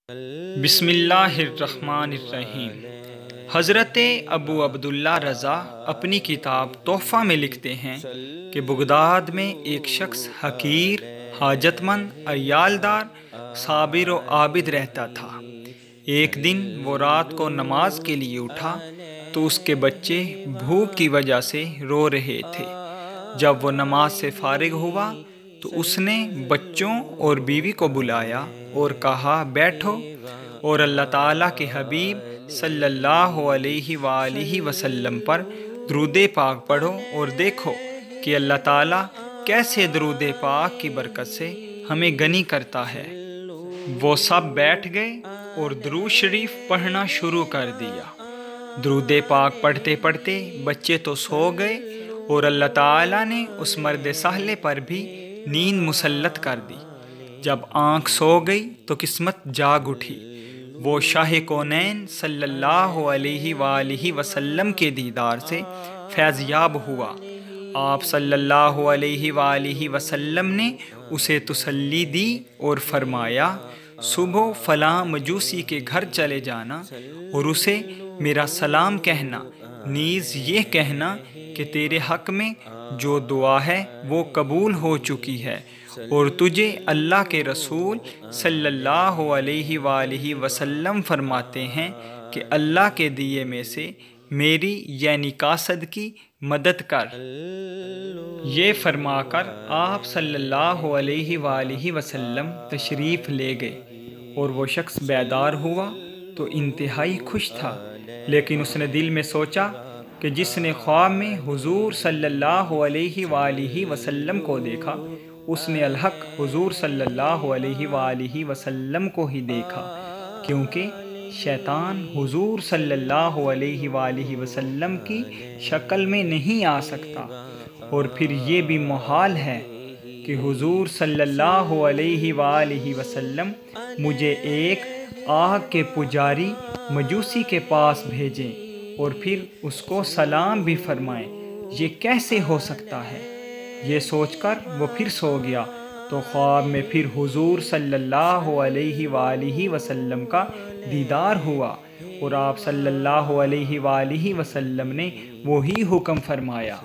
بسم اللہ الرحمن الرحیم۔ حضرت ابو عبداللہ رضا اپنی کتاب تحفہ میں لکھتے ہیں کہ بغداد میں ایک شخص حقیر، حاجت مند، عیالدار، صابر و عابد رہتا تھا۔ ایک دن وہ رات کو نماز کے لیے اٹھا تو اس کے بچے بھوک کی وجہ سے رو رہے تھے۔ جب وہ نماز سے فارغ ہوا تو اس نے بچوں اور بیوی کو بلایا اور کہا، بیٹھو اور اللہ تعالیٰ کے حبیب صلی اللہ علیہ وآلہ وسلم پر درود پاک پڑھو اور دیکھو کہ اللہ تعالیٰ کیسے درود پاک کی برکت سے ہمیں غنی کرتا ہے۔ وہ سب بیٹھ گئے اور درود شریف پڑھنا شروع کر دیا۔ درود پاک پڑھتے پڑھتے بچے تو سو گئے اور اللہ تعالیٰ نے اس مرد صالح پر بھی نیند مسلط کر دی۔ جب آنکھ سو گئی تو قسمت جاگ اٹھی۔ وہ شاہ کونین صلی اللہ علیہ وآلہ وسلم کے دیدار سے فیض یاب ہوا۔ آپ صلی اللہ علیہ وآلہ وسلم نے اسے تسلی دی اور فرمایا، صبح فلاں مجوسی کے گھر چلے جانا اور اسے میرا سلام کہنا، نیز یہ کہنا کہ تیرے حق میں جو دعا ہے وہ قبول ہو چکی ہے اور تجھے اللہ کے رسول صلی اللہ علیہ وآلہ وسلم فرماتے ہیں کہ اللہ کے دیے میں سے میری یعنی قاصد کی مدد کر۔ یہ فرما کر آپ صلی اللہ علیہ وآلہ وسلم تشریف لے گئے اور وہ شخص بیدار ہوا تو انتہائی خوش تھا، لیکن اس نے دل میں سوچا کہ جس نے خواب میں حضور صلی اللہ علیہ وآلہ وسلم کو دیکھا اس نے الحق حضور صلی اللہ علیہ وآلہ وسلم کو ہی دیکھا، کیونکہ شیطان حضور صلی اللہ علیہ وآلہ وسلم کی شکل میں نہیں آ سکتا، اور پھر یہ بھی محال ہے کہ حضور صلی اللہ علیہ وآلہ وسلم مجھے ایک آگ کے پجاری مجوسی کے پاس بھیجیں اور پھر اس کو سلام بھی فرمائیں، یہ کیسے ہو سکتا ہے؟ یہ سوچ کر وہ پھر سو گیا تو خواب میں پھر حضور صلی اللہ علیہ وآلہ وسلم کا دیدار ہوا اور آپ صلی اللہ علیہ وآلہ وسلم نے وہی حکم فرمایا۔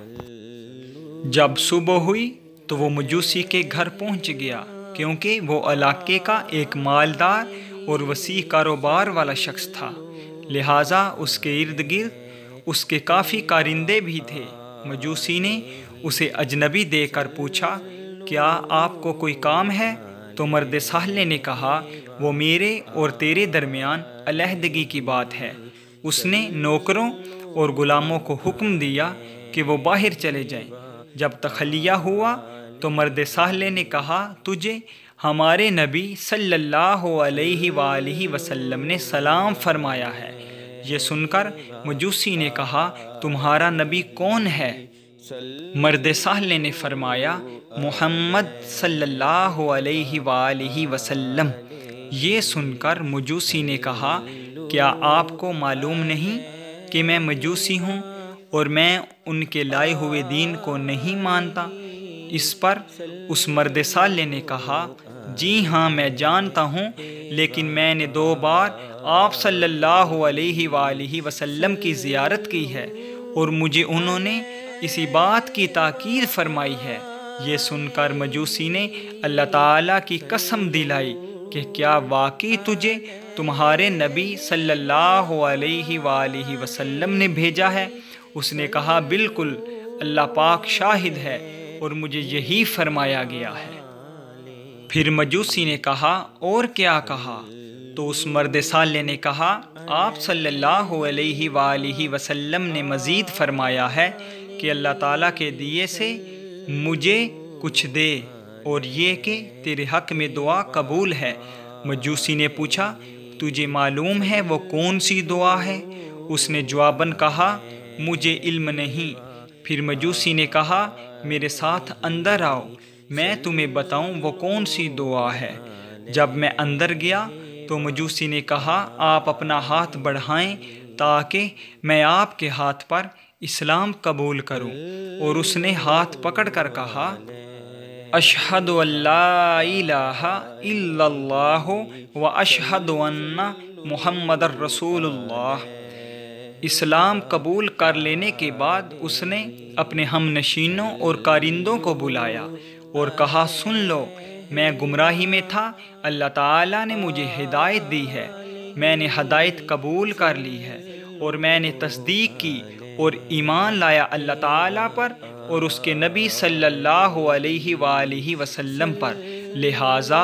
جب صبح ہوئی تو وہ مجوسی کے گھر پہنچ گیا، کیونکہ وہ علاقے کا ایک مالدار اور وسیع کاروبار والا شخص تھا، لہٰذا اس کے ارد گرد اس کے کافی کارندے بھی تھے۔ مجوسی نے اسے اجنبی دیکھ کر پوچھا، کیا آپ کو کوئی کام ہے؟ تو مرد صالح نے کہا، وہ میرے اور تیرے درمیان علیحدگی کی بات ہے۔ اس نے نوکروں اور غلاموں کو حکم دیا کہ وہ باہر چلے جائیں۔ جب تخلیہ ہوا تو مرد صالح نے کہا، تجھے ہمارے نبی صلی اللہ علیہ وآلہ وسلم نے سلام فرمایا ہے۔ یہ سن کر مجوسی نے کہا، تمہارا نبی کون ہے؟ مرد صالح نے فرمایا، محمد صلی اللہ علیہ وآلہ وسلم۔ یہ سن کر مجوسی نے کہا، کیا آپ کو معلوم نہیں کہ میں مجوسی ہوں اور میں ان کے لائے ہوئے دین کو نہیں مانتا؟ اس پر اس مرد صالح نے کہا، جی ہاں میں جانتا ہوں، لیکن میں نے 2 بار آپ صلی اللہ علیہ وآلہ وسلم کی زیارت کی ہے اور مجھے انہوں نے اسی بات کی تاکید فرمائی ہے۔ یہ سن کر مجوسی نے اللہ تعالیٰ کی قسم دلائی کہ کیا واقعی تجھے تمہارے نبی صلی اللہ علیہ وآلہ وسلم نے بھیجا ہے؟ اس نے کہا، بالکل، اللہ پاک شاہد ہے اور مجھے یہی فرمایا گیا ہے۔ پھر مجوسی نے کہا، اور کیا کہا؟ تو اس مرد صالح نے کہا، آپ صلی اللہ علیہ وآلہ وسلم نے مزید فرمایا ہے کہ اللہ تعالیٰ کے دیے سے مجھے کچھ دے اور یہ کہ تیرے حق میں دعا قبول ہے۔ مجوسی نے پوچھا، تجھے معلوم ہے وہ کون سی دعا ہے؟ اس نے جواباً کہا، مجھے علم نہیں۔ پھر مجوسی نے کہا، میرے ساتھ اندر آؤ، میں تمہیں بتاؤں وہ کون سی دعا ہے۔ جب میں اندر گیا تو مجوسی نے کہا، آپ اپنا ہاتھ بڑھائیں تاکہ میں آپ کے ہاتھ پر اسلام قبول کروں، اور اس نے ہاتھ پکڑ کر کہا، اشہد ان لا الہ الا اللہ و اشہد ان محمد الرسول اللہ۔ اسلام قبول کر لینے کے بعد اس نے اپنے ہم نشینوں اور کارندوں کو بلایا اور کہا، سن لو، میں گمراہی میں تھا، اللہ تعالیٰ نے مجھے ہدایت دی ہے، میں نے ہدایت قبول کر لی ہے اور میں نے تصدیق کی اور ایمان لایا اللہ تعالیٰ پر اور اس کے نبی صلی اللہ علیہ وآلہ وسلم پر، لہٰذا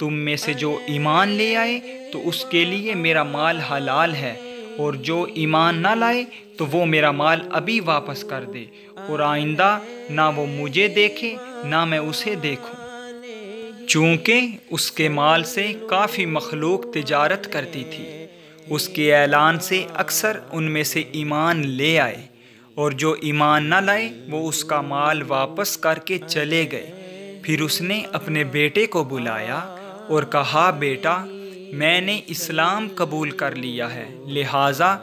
تم میں سے جو ایمان لے آئے تو اس کے لیے میرا مال حلال ہے، اور جو ایمان نہ لائے تو وہ میرا مال ابھی واپس کر دے، اور آئندہ نہ وہ مجھے دیکھے نہ میں اسے دیکھوں۔ چونکہ اس کے مال سے کافی مخلوق تجارت کرتی تھی، اس کے اعلان سے اکثر ان میں سے ایمان لے آئے، اور جو ایمان نہ لائے وہ اس کا مال واپس کر کے چلے گئے۔ پھر اس نے اپنے بیٹے کو بلایا اور کہا، بیٹا، میں نے اسلام قبول کر لیا ہے، لہٰذا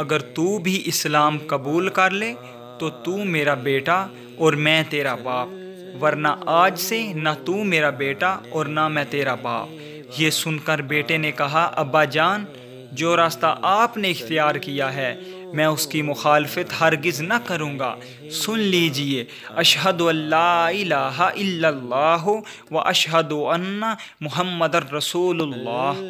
اگر تو بھی اسلام قبول کر لے تو تو میرا بیٹا اور میں تیرا باپ، ورنہ آج سے نہ تو میرا بیٹا اور نہ میں تیرا باپ۔ یہ سن کر بیٹے نے کہا، ابا جان، جو راستہ آپ نے اختیار کیا ہے میں اس کی مخالفت ہرگز نہ کروں گا، سن لیجئے، اشہد ان لا الہ الا اللہ و اشہد ان محمد الرسول اللہ۔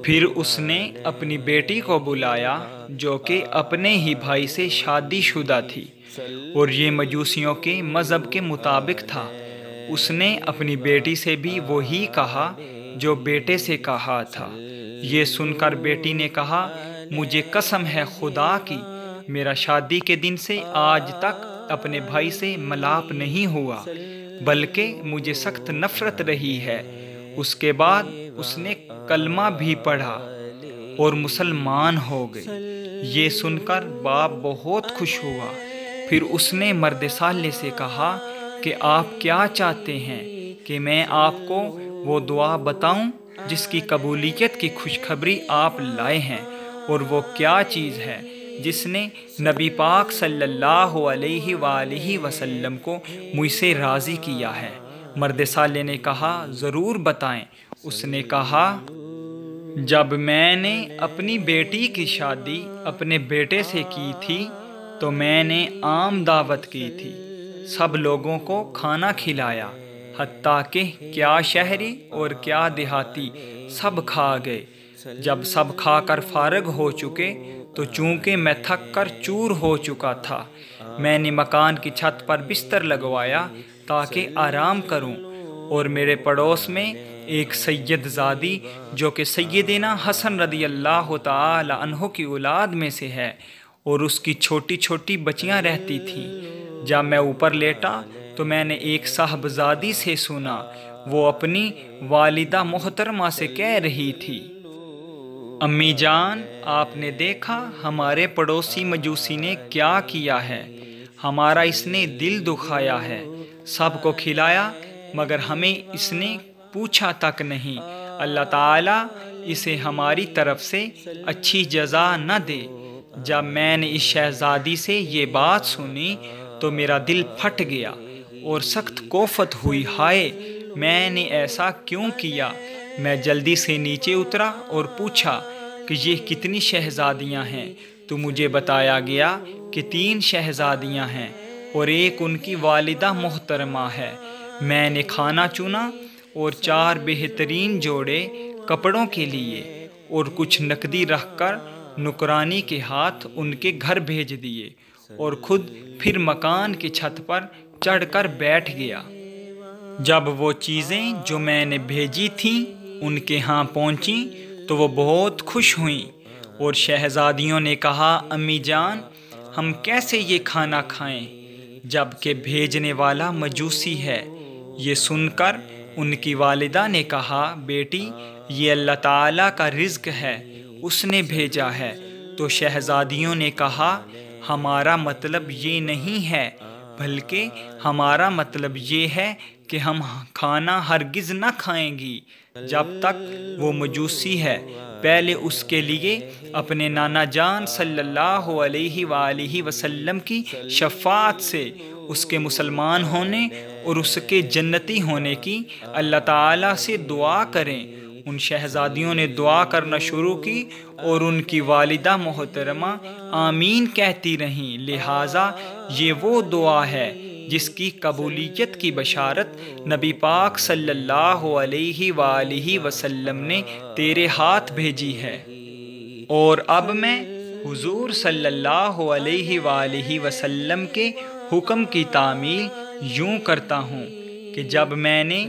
پھر اس نے اپنی بیٹی کو بلایا جو کہ اپنے ہی بھائی سے شادی شدہ تھی، اور یہ مجوسیوں کے مذہب کے مطابق تھا۔ اس نے اپنی بیٹی سے بھی وہی کہا جو بیٹے سے کہا تھا۔ یہ سن کر بیٹی نے کہا، مجھے قسم ہے خدا کی، میرا شادی کے دن سے آج تک اپنے بھائی سے ملاپ نہیں ہوا، بلکہ مجھے سخت نفرت رہی ہے۔ اس کے بعد اس نے کلمہ بھی پڑھا اور مسلمان ہو گئی۔ یہ سن کر باپ بہت خوش ہوا۔ پھر اس نے مرد صالح سے کہا کہ آپ کیا چاہتے ہیں کہ میں آپ کو وہ دعا بتاؤں جس کی قبولیت کی خوشخبری آپ لائے ہیں، اور وہ کیا چیز ہے جس نے نبی پاک صلی اللہ علیہ وآلہ وسلم کو مجھ سے راضی کیا ہے؟ مرد صالح نے کہا، ضرور بتائیں۔ اس نے کہا، جب میں نے اپنی بیٹی کی شادی اپنے بیٹے سے کی تھی تو میں نے عام دعوت کی تھی، سب لوگوں کو کھانا کھلایا، حتیٰ کہ کیا شہری اور کیا دیہاتی سب کھا گئے۔ جب سب کھا کر فارغ ہو چکے تو چونکہ میں تھک کر چور ہو چکا تھا، میں نے مکان کی چھت پر بستر لگوایا تاکہ آرام کروں، اور میرے پڑوس میں ایک سید زادی جو کہ سیدنا حسن رضی اللہ تعالی عنہ کی اولاد میں سے ہے، اور اس کی چھوٹی چھوٹی بچیاں رہتی تھیں۔ جب میں اوپر لیٹا تو میں نے ایک صاحبزادی سے سنا، وہ اپنی والدہ محترمہ سے کہہ رہی تھی، امی جان، آپ نے دیکھا ہمارے پڑوسی مجوسی نے کیا کیا ہے؟ ہمارا اس نے دل دکھایا ہے، سب کو کھلایا مگر ہمیں اس نے پوچھا تک نہیں۔ اللہ تعالیٰ اسے ہماری طرف سے اچھی جزا نہ دے۔ جب میں نے اس شہزادی سے یہ بات سنی تو میرا دل پھٹ گیا اور سخت کوفت ہوئی، ہائے، میں نے ایسا کیوں کیا؟ میں جلدی سے نیچے اترا اور پوچھا کہ یہ کتنی شہزادیاں ہیں؟ تو مجھے بتایا گیا کہ 3 شہزادیاں ہیں اور ایک ان کی والدہ محترمہ ہے۔ میں نے کھانا چنا اور 4 بہترین جوڑے کپڑوں کے لیے اور کچھ نقدی رکھ کر نکرانی کے ہاتھ ان کے گھر بھیج دیے، اور خود پھر مکان کی چھت پر چڑھ کر بیٹھ گیا۔ جب وہ چیزیں جو میں نے بھیجی تھیں ان کے ہاں پہنچیں تو وہ بہت خوش ہوئیں، اور شہزادیوں نے کہا، امی جان، ہم کیسے یہ کھانا کھائیں جب کہ بھیجنے والا مجوسی ہے؟ یہ سن کر ان کی والدہ نے کہا، بیٹی، یہ اللہ تعالیٰ کا رزق ہے، اس نے بھیجا ہے۔ تو شہزادیوں نے کہا، ہمارا مطلب یہ نہیں ہے، بلکہ ہمارا مطلب یہ ہے کہ ہم کھانا ہرگز نہ کھائیں گی جب تک وہ مجوسی ہے۔ پہلے اس کے لیے اپنے نانا جان صلی اللہ علیہ وآلہ وسلم کی شفاعت سے اس کے مسلمان ہونے اور اس کے جنتی ہونے کی اللہ تعالیٰ سے دعا کریں۔ ان شہزادیوں نے دعا کرنا شروع کی اور ان کی والدہ محترمہ آمین کہتی رہیں، لہٰذا یہ وہ دعا ہے جس کی قبولیت کی بشارت نبی پاک صلی اللہ علیہ وآلہ وسلم نے تیرے ہاتھ بھیجی ہے۔ اور اب میں حضور صلی اللہ علیہ وآلہ وسلم کے حکم کی تعمیل یوں کرتا ہوں کہ جب میں نے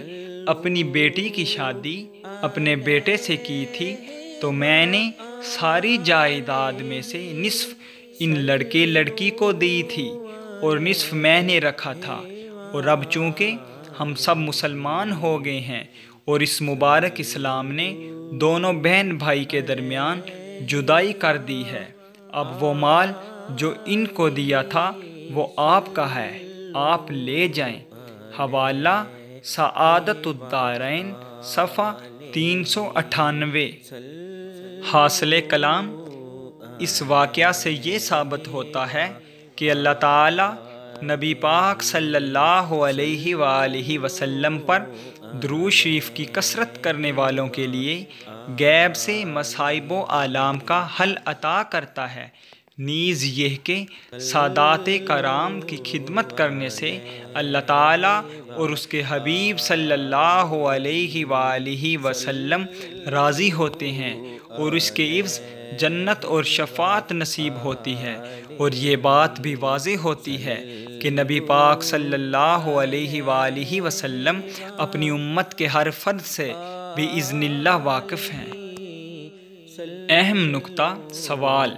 اپنی بیٹی کی شادی اپنے بیٹے سے کی تھی تو میں نے ساری جائیداد میں سے نصف ان لڑکے لڑکی کو دی تھی اور نصف میں نے رکھا تھا، اور اب چونکہ ہم سب مسلمان ہو گئے ہیں اور اس مبارک اسلام نے دونوں بہن بھائی کے درمیان جدائی کر دی ہے، اب وہ مال جو ان کو دیا تھا وہ آپ کا ہے، آپ لے جائیں۔ حوالہ سعادت الدارین صفحہ 398۔ حاصل کلام، اس واقعہ سے یہ ثابت ہوتا ہے کہ اللہ تعالیٰ نبی پاک صلی اللہ علیہ وآلہ وسلم پر درود شریف کی کثرت کرنے والوں کے لیے غیب سے مصائب و آلام کا حل عطا کرتا ہے، نیز یہ کہ سادات کرام کی خدمت کرنے سے اللہ تعالیٰ اور اس کے حبیب صلی اللہ علیہ وآلہ وسلم راضی ہوتے ہیں اور اس کے عوض جنت اور شفاعت نصیب ہوتی ہے۔ اور یہ بات بھی واضح ہوتی ہے کہ نبی پاک صلی اللہ علیہ وآلہ وسلم اپنی امت کے ہر فرد سے بِإِذْنِ اللہ واقف ہیں۔ اہم نکتہ سوال: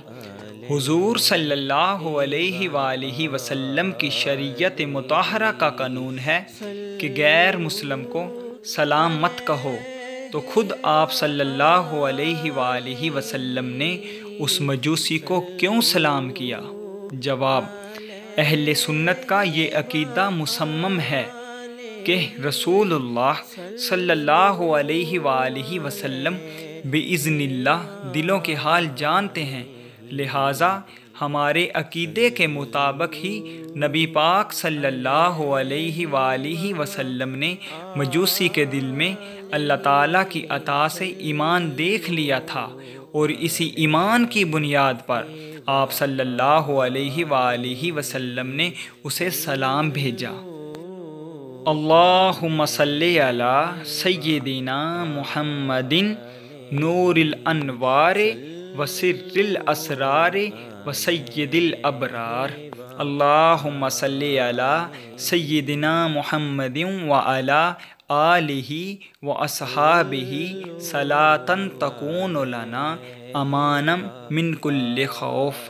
حضور صلی اللہ علیہ وآلہ وسلم کی شریعت مطہرہ کا قانون ہے کہ غیر مسلم کو سلام مت کہو، تو خود آپ صلی اللہ علیہ وآلہ وسلم نے اس مجوسی کو کیوں سلام کیا؟ جواب: اہل سنت کا یہ عقیدہ مصمم ہے کہ رسول اللہ صلی اللہ علیہ وآلہ وسلم بِإِذْنِ اللہ دلوں کے حال جانتے ہیں، لہٰذا ہمارے عقیدے کے مطابق ہی نبی پاک صلی اللہ علیہ وآلہ وسلم نے مجوسی کے دل میں اللہ تعالیٰ کی عطا سے ایمان دیکھ لیا تھا، اور اسی ایمان کی بنیاد پر آپ صلی اللہ علیہ وآلہ وسلم نے اسے سلام بھیجا۔ اللہم صلی علی سیدنا محمد نور الانوار وسر الاسرار وسید الابرار۔ اللہم صلی علی سیدنا محمد وعلی آلہ واصحابہ صلاۃ تکون لنا امانا من کل خوف۔